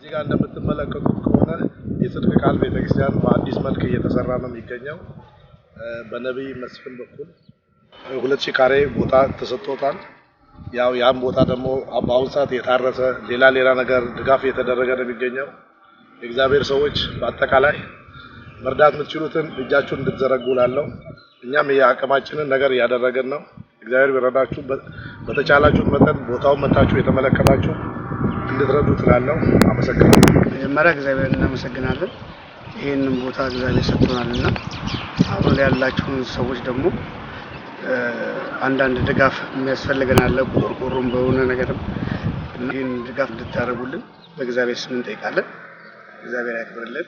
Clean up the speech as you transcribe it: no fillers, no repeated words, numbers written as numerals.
እዚህ ጋር እንደምትመለከቱት ከሆነ የጽድቅ ቃል ቤተክርስቲያን በአዲስ መልክ እየተሰራ ነው የሚገኘው። በነብይ መስፍን በኩል 2000 ካሬ ቦታ ተሰጥቶታል። ያው ያን ቦታ ደግሞ በአሁኑ ሰዓት የታረሰ ሌላ ነገር ድጋፍ እየተደረገ ነው የሚገኘው። የእግዚአብሔር ሰዎች በአጠቃላይ መርዳት የምትችሉትን እጃችሁን እንድትዘረጉ ላለው እኛም የአቅማችንን ነገር እያደረገን ነው። እግዚአብሔር ቢረዳችሁ በተቻላችሁ መጠን ቦታውን መጣችሁ የተመለከታችሁ እንድትረዱ ትላለው። አመሰግናለሁ። መጀመሪያ እግዚአብሔርን እናመሰግናለን። ይሄንን ቦታ እግዚአብሔር ሰጥቶናልና አሁን ላይ ያላችሁን ሰዎች ደግሞ አንዳንድ ድጋፍ የሚያስፈልገን አለ። ቆርቆሮም በሆነ ነገርም ይሄን ድጋፍ እንድታረጉልን በእግዚአብሔር ስም እንጠይቃለን። እግዚአብሔር ያክብርልን።